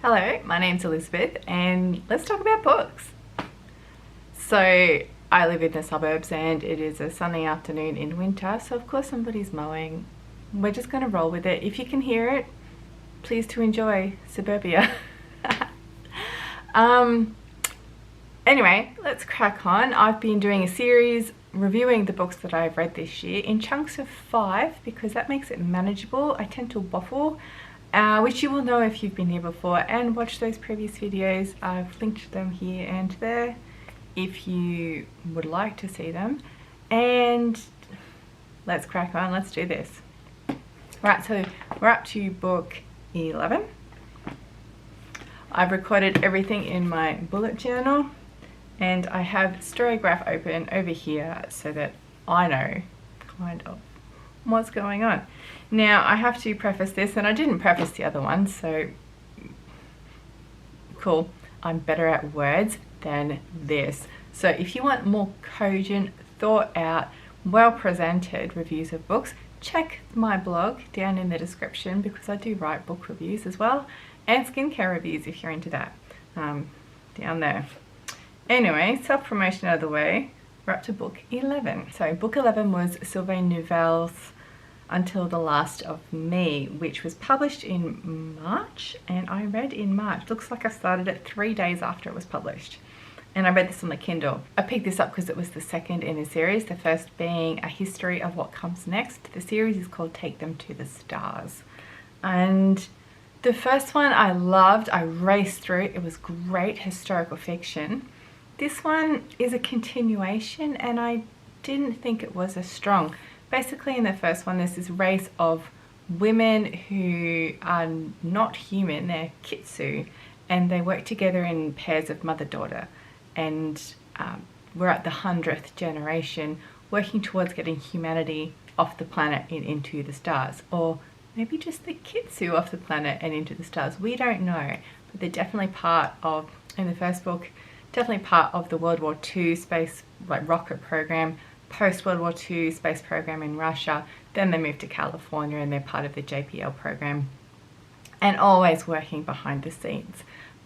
Hello, my name's Elizabeth and let's talk about books. So I live in the suburbs and it is a sunny afternoon in winter, so of course somebody's mowing. We're just going to roll with it. If you can hear it, please to enjoy suburbia. Anyway, let's crack on. I've been doing a series reviewing the books that I've read this year in chunks of 5 because that makes it manageable. I tend to waffle, which you will know if you've been here before and watched those previous videos. I've linked them here and there if you would like to see them. And let's crack on, let's do this. Right, so we're up to book 11. I've recorded everything in my bullet journal and I have Storygraph open over here so that I know kind of what's going on. Now I have to preface this, and I didn't preface the other one, so cool, I'm better at words than this. So if you want more cogent, thought out, well presented reviews of books, check my blog down in the description because I do write book reviews as well, and skincare reviews if you're into that, down there. Anyway, self-promotion out of the way, we're up to book 11. So book 11 was Sylvain Neuvel's Until the Last of Me, which was published in March, and I read in March. Looks like I started it 3 days after it was published. And I read this on the Kindle. I picked this up because it was the second in a series, the first being A History of What Comes Next. The series is called Take Them to the Stars. And the first one I loved, I raced through, it was great historical fiction. This one is a continuation and I didn't think it was as strong. Basically in the first one there's this race of women who are not human, they're kitsu, and they work together in pairs of mother-daughter. And we're at the 100th generation working towards getting humanity off the planet and into the stars. Or maybe just the kitsu off the planet and into the stars. We don't know, but they're definitely part of, in the first book, definitely part of the World War II space rocket program, post-World War II space program in Russia. Then they moved to California and they're part of the JPL program. And always working behind the scenes,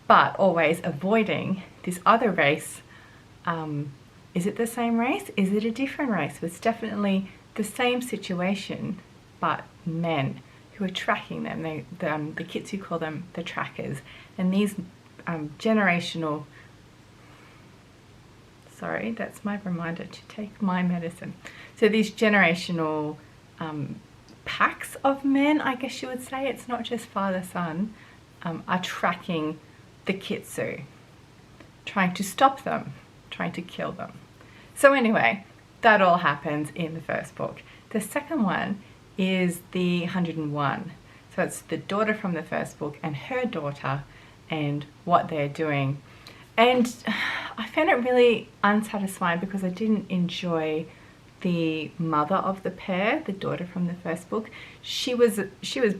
but always avoiding this other race. Is it the same race? Is it a different race? It's definitely the same situation, but men who are tracking them. The kitsu call them the trackers. And these generational, sorry, that's my reminder to take my medicine. So these generational packs of men, I guess you would say, it's not just father-son, are tracking the kitsu, trying to stop them, trying to kill them. So anyway, that all happens in the first book. The second one is the 101. So it's the daughter from the first book and her daughter and what they're doing. And I found it really unsatisfying because I didn't enjoy the mother of the pair, the daughter from the first book. She was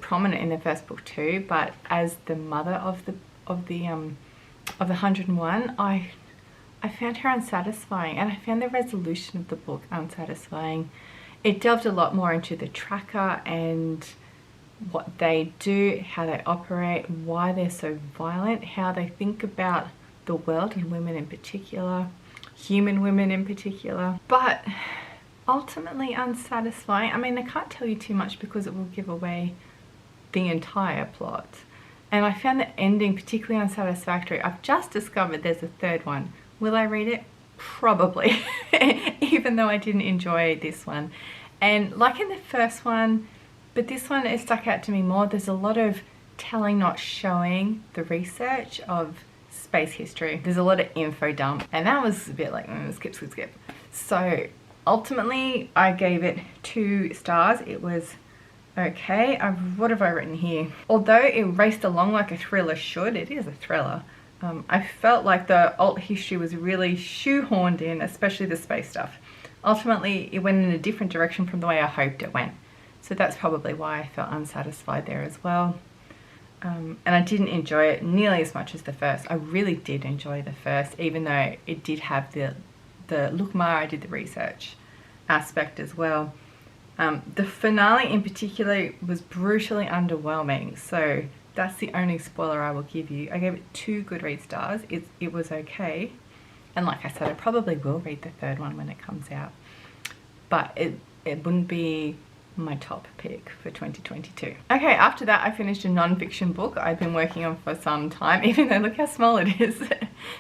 prominent in the first book too, but as the mother of the 101, I found her unsatisfying, and I found the resolution of the book unsatisfying. It delved a lot more into the tracker and what they do, how they operate, why they're so violent, how they think about the world and women in particular, human women in particular, but ultimately unsatisfying. I mean, I can't tell you too much because it will give away the entire plot. And I found the ending particularly unsatisfactory. I've just discovered there's a third one. Will I read it? Probably, even though I didn't enjoy this one. And like in the first one, but this one, it stuck out to me more. There's a lot of telling, not showing the research of space history. There's a lot of info dump, and that was a bit like skip. So ultimately I gave it 2 stars. It was okay. What have I written here? Although it raced along like a thriller should, it is a thriller. I felt like the alt history was really shoehorned in, especially the space stuff. Ultimately it went in a different direction from the way I hoped it went, so that's probably why I felt unsatisfied there as well. And I didn't enjoy it nearly as much as the first. I really did enjoy the first, even though it did have the look, I did the research aspect as well. The finale in particular was brutally underwhelming, so That's the only spoiler I will give you. I gave it 2 Goodreads stars. It was okay. And like I said, I probably will read the 3rd one when it comes out. But it wouldn't be my top pick for 2022. Okay, after that I finished a non-fiction book I've been working on for some time, even though look how small it is.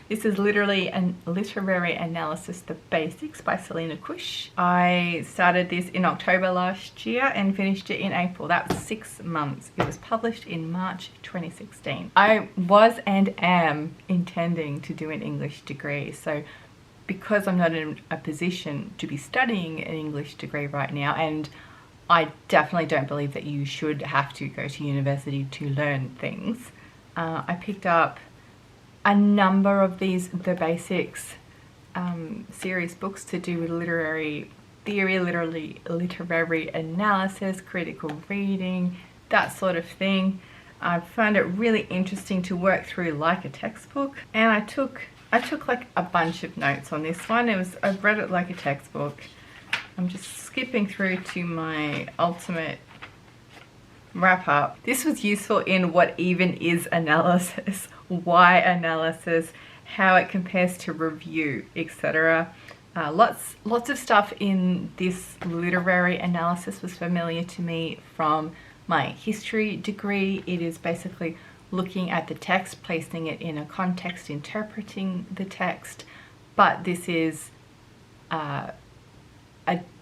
This is literally a literary analysis, The Basics by Celena Kusch. I started this in October last year and finished it in April. That was 6 months. It was published in March 2016. I was and am intending to do an English degree, so because I'm not in a position to be studying an English degree right now, and I definitely don't believe that you should have to go to university to learn things, I picked up a number of these The Basics series books to do with literary theory, literary analysis, critical reading, that sort of thing. I found it really interesting to work through like a textbook, and I took like a bunch of notes on this one. I read it like a textbook. I'm just skipping through to my ultimate wrap up. This was useful in what even is analysis, why analysis, how it compares to review, etc. Lots of stuff in this literary analysis was familiar to me from my history degree. It is basically looking at the text, placing it in a context, interpreting the text, but this is a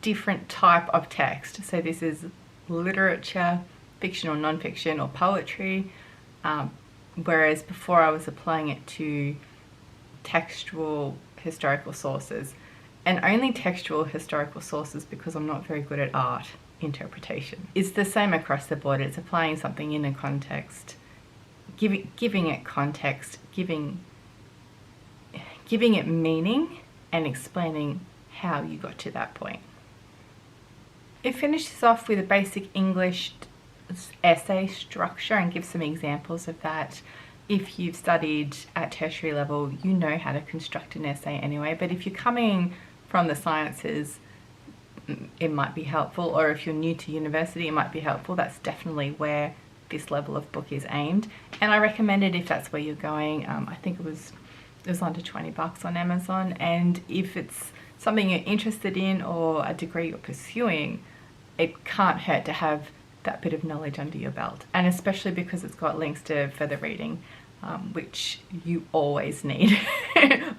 different type of text. So this is literature, fiction or non-fiction, or poetry, whereas before I was applying it to textual historical sources, and only textual historical sources because I'm not very good at art interpretation. It's the same across the board. It's applying something in a context, giving it context, giving it meaning, and explaining how you got to that point. It finishes off with a basic English essay structure and gives some examples of that. If you've studied at tertiary level, you know how to construct an essay anyway, but if you're coming from the sciences, it might be helpful, or if you're new to university, it might be helpful. That's definitely where this level of book is aimed, and I recommend it if that's where you're going. I think it was under $20 on Amazon, and if it's something you're interested in or a degree you're pursuing, it can't hurt to have that bit of knowledge under your belt, and especially because it's got links to further reading, which you always need.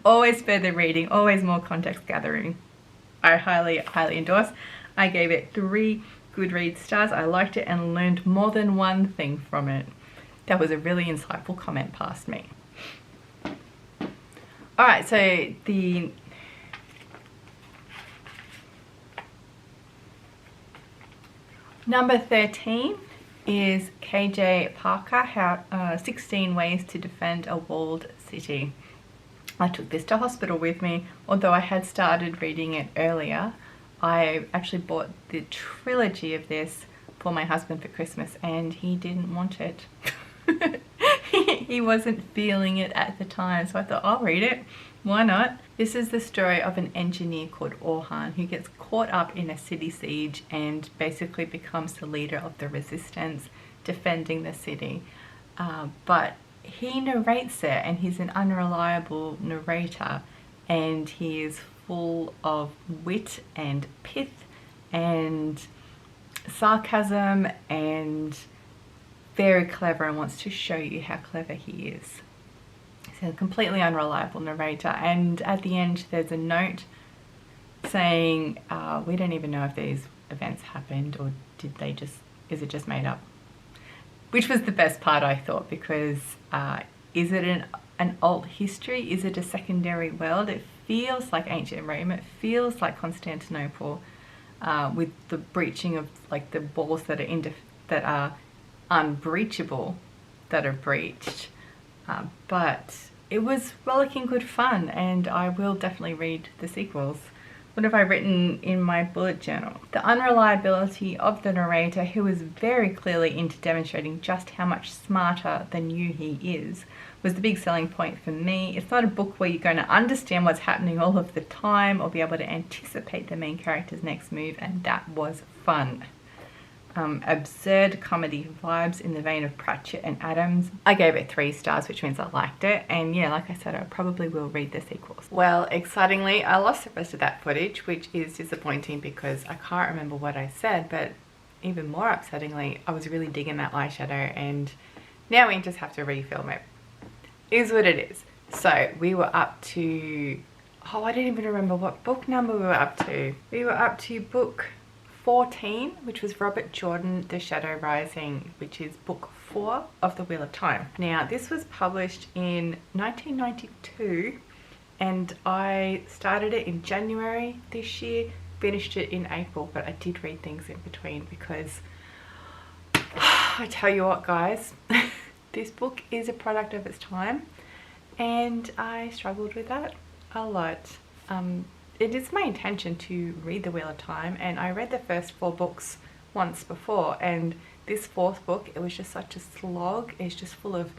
Always further reading, always more context gathering. I highly endorse. I gave it 3 Goodreads stars. I liked it and learned more than one thing from it. That was a really insightful comment past me. Alright, so the number 13 is KJ Parker, 16 Ways to Defend a Walled City. I took this to hospital with me, although I had started reading it earlier. I actually bought the trilogy of this for my husband for Christmas, and he didn't want it. He wasn't feeling it at the time, so I thought, I'll read it. Why not? This is the story of an engineer called Orhan who gets caught up in a city siege and basically becomes the leader of the resistance defending the city. But he narrates it, and he's an unreliable narrator, and he is full of wit and pith and sarcasm and very clever, and wants to show you how clever he is. He's a completely unreliable narrator, and at the end there's a note saying we don't even know if these events happened, or is it just made up? Which was the best part, I thought, because is it an alt history? Is it a secondary world? It feels like ancient Rome. It feels like Constantinople, with the breaching of like the walls that are unbreachable, that are breached. But it was rollicking good fun, and I will definitely read the sequels. What have I written in my bullet journal? The unreliability of the narrator, who is very clearly into demonstrating just how much smarter than you he is, was the big selling point for me. It's not a book where you're going to understand what's happening all of the time or be able to anticipate the main character's next move, and that was fun. absurd comedy vibes in the vein of Pratchett and Adams. I gave it 3 stars, which means I liked it, and yeah, like I said, I probably will read the sequels. Well, excitingly, I lost the rest of that footage, which is disappointing because I can't remember what I said, but even more upsettingly, I was really digging that eyeshadow, and now we just have to refilm it. Is what it is. So we were up to, oh, I didn't even remember what book number we were up to. We were up to book 14, which was Robert Jordan, The Shadow Rising, which is book 4 of The Wheel of Time. Now, this was published in 1992, and I started it in January this year, finished it in April, but I did read things in between because I tell you what, guys, this book is a product of its time, and I struggled with that a lot. It is my intention to read The Wheel of Time, and I read the first 4 books once before, and this 4th book, it was just such a slog. It's just full of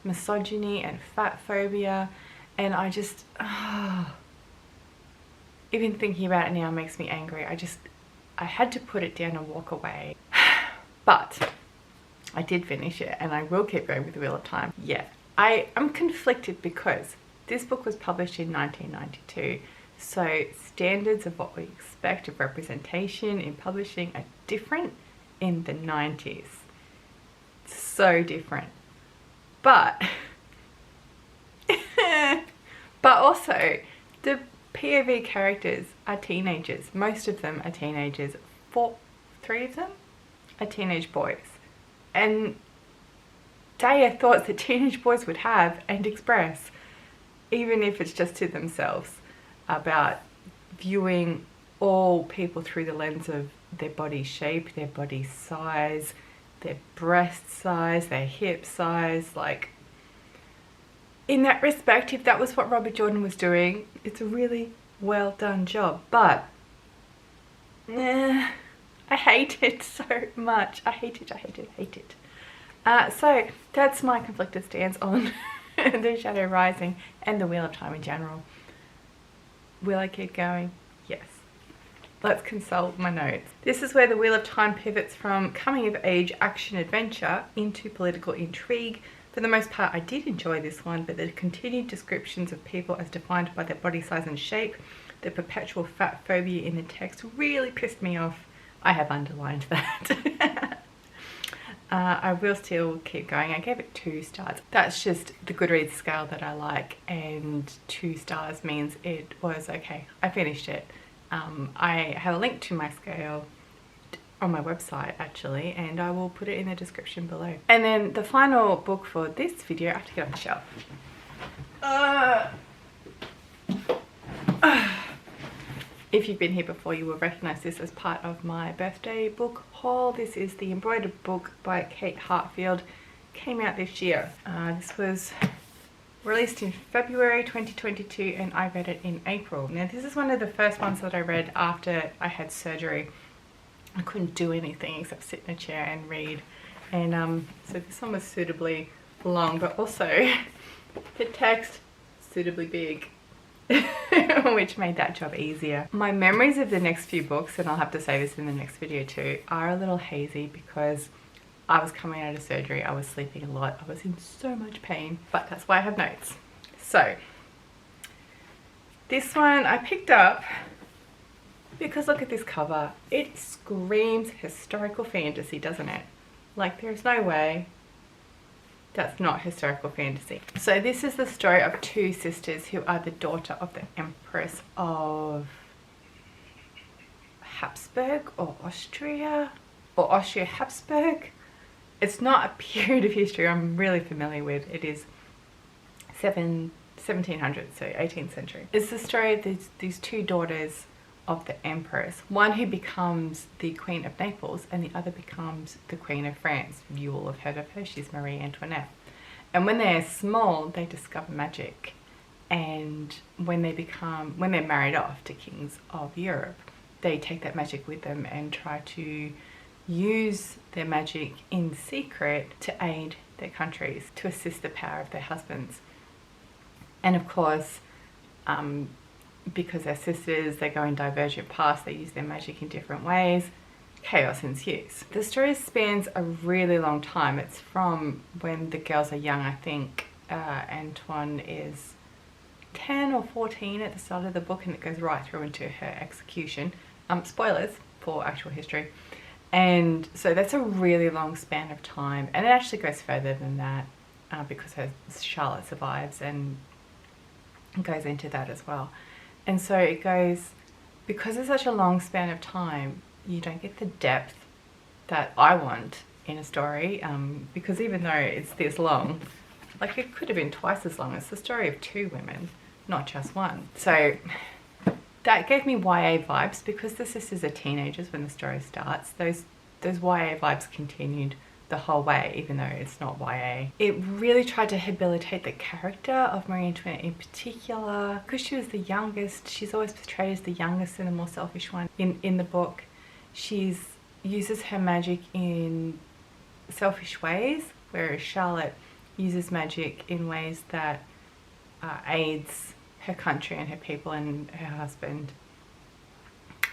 misogyny and fat phobia, and I just, even thinking about it now makes me angry. I had to put it down and walk away. But I did finish it, and I will keep going with The Wheel of Time. Yeah, I'm conflicted because this book was published in 1992. So standards of what we expect of representation in publishing are different in the 90s. So different. But also the POV characters are teenagers. Most of them are teenagers. 3 of them are teenage boys. And they are thoughts that teenage boys would have and express, even if it's just to themselves, about viewing all people through the lens of their body shape, their body size, their breast size, their hip size. Like, in that respect, if that was what Robert Jordan was doing, it's a really well done job. But I hate it so much. I hate it. So that's my conflicted stance on The Shadow Rising and The Wheel of Time in general. Will I keep going? Yes. Let's consult my notes. This is where The Wheel of Time pivots from coming of age action adventure into political intrigue. For the most part, I did enjoy this one, but the continued descriptions of people as defined by their body size and shape, the perpetual fat phobia in the text really pissed me off. I have underlined that. I will still keep going. I gave it 2 stars. That's just the Goodreads scale that I like, and 2 stars means it was okay. I finished it. I have a link to my scale on my website actually, and I will put it in the description below. And then the final book for this video, I have to get off the shelf. If you've been here before, you will recognize this as part of my birthday book haul. This is the Embroidered book by Kate Heartfield. Came out this year. This was released in February 2022, and I read it in April. Now, this is one of the first ones that I read after I had surgery. I couldn't do anything except sit in a chair and read. And so this one was suitably long, but also the text suitably big. Which made that job easier. My memories of the next few books, and I'll have to say this in the next video too, are a little hazy because I was coming out of surgery, I was sleeping a lot, I was in so much pain, but that's why I have notes. So this one I picked up because look at this cover. It screams historical fantasy, doesn't it? Like, there's no way that's not historical fantasy. So this is the story of 2 sisters who are the daughter of the Empress of Habsburg or Austria or Austria-Habsburg. It's not a period of history I'm really familiar with. It is 1700s, so 18th century. It's the story of these 2 daughters of the Empress. One who becomes the Queen of Naples and the other becomes the Queen of France. You will have heard of her, she's Marie Antoinette. And when they're small, they discover magic. And when they're married off to kings of Europe, they take that magic with them and try to use their magic in secret to aid their countries, to assist the power of their husbands. And of course, because they're sisters, they go in divergent paths, they use their magic in different ways. chaos ensues. The story spans a really long time. It's from when the girls are young. I think Antoine is 10 or 14 at the start of the book, and it goes right through into her execution. Spoilers for actual history. And so that's a really long span of time, and it actually goes further than that because Charlotte survives and goes into that as well. And so it goes, because it's such a long span of time, you don't get the depth that I want in a story, because even though it's this long, like it could have been twice as long. It's the story of 2 women, not just one. So that gave me YA vibes, because the sisters are teenagers when the story starts. Those YA vibes continued the whole way, even though it's not YA. It really tried to rehabilitate the character of Marie Antoinette in particular, because she was the youngest. She's always portrayed as the youngest and the more selfish one in the book. She uses her magic in selfish ways, whereas Charlotte uses magic in ways that aids her country and her people and her husband,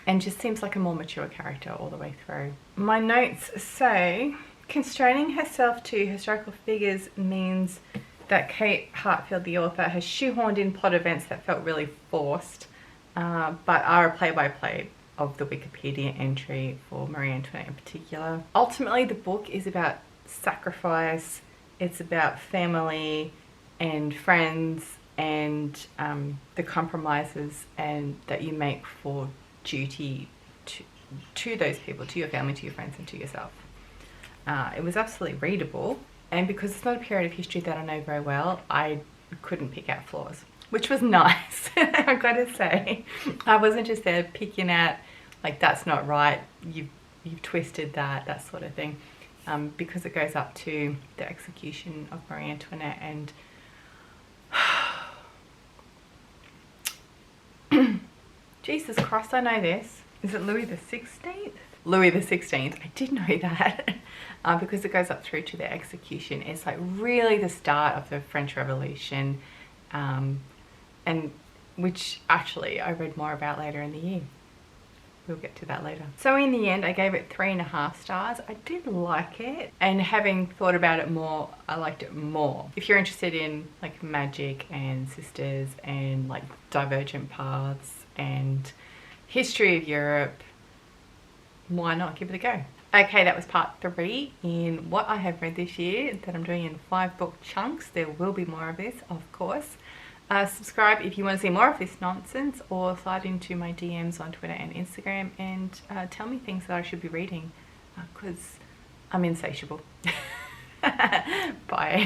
and just seems like a more mature character all the way through. My notes say, constraining herself to historical figures means that Kate Heartfield, the author, has shoehorned in plot events that felt really forced, but are a play-by-play of the Wikipedia entry for Marie Antoinette in particular. Ultimately, the book is about sacrifice. It's about family and friends and the compromises and that you make for duty to those people, to your family, to your friends, and to yourself. It was absolutely readable, and because it's not a period of history that I know very well, I couldn't pick out flaws, which was nice. I've got to say, I wasn't just there picking out like, that's not right, you've twisted that sort of thing, because it goes up to the execution of Marie Antoinette. And Jesus Christ, I know this. Is it Louis the 16th? Louis the 16th. I did know that. Because it goes up through to the execution. It's like really the start of the French Revolution, and which actually I read more about later in the year. We'll get to that later. So in the end, I gave it 3.5 stars. I did like it, and having thought about it more, I liked it more. If you're interested in like magic and sisters and like divergent paths and history of Europe, why not give it a go? Okay, that was part 3 in what I have read this year that I'm doing in 5 book chunks. There will be more of this, of course. Subscribe if you want to see more of this nonsense, or slide into my DMs on Twitter and Instagram and tell me things that I should be reading, because I'm insatiable. Bye.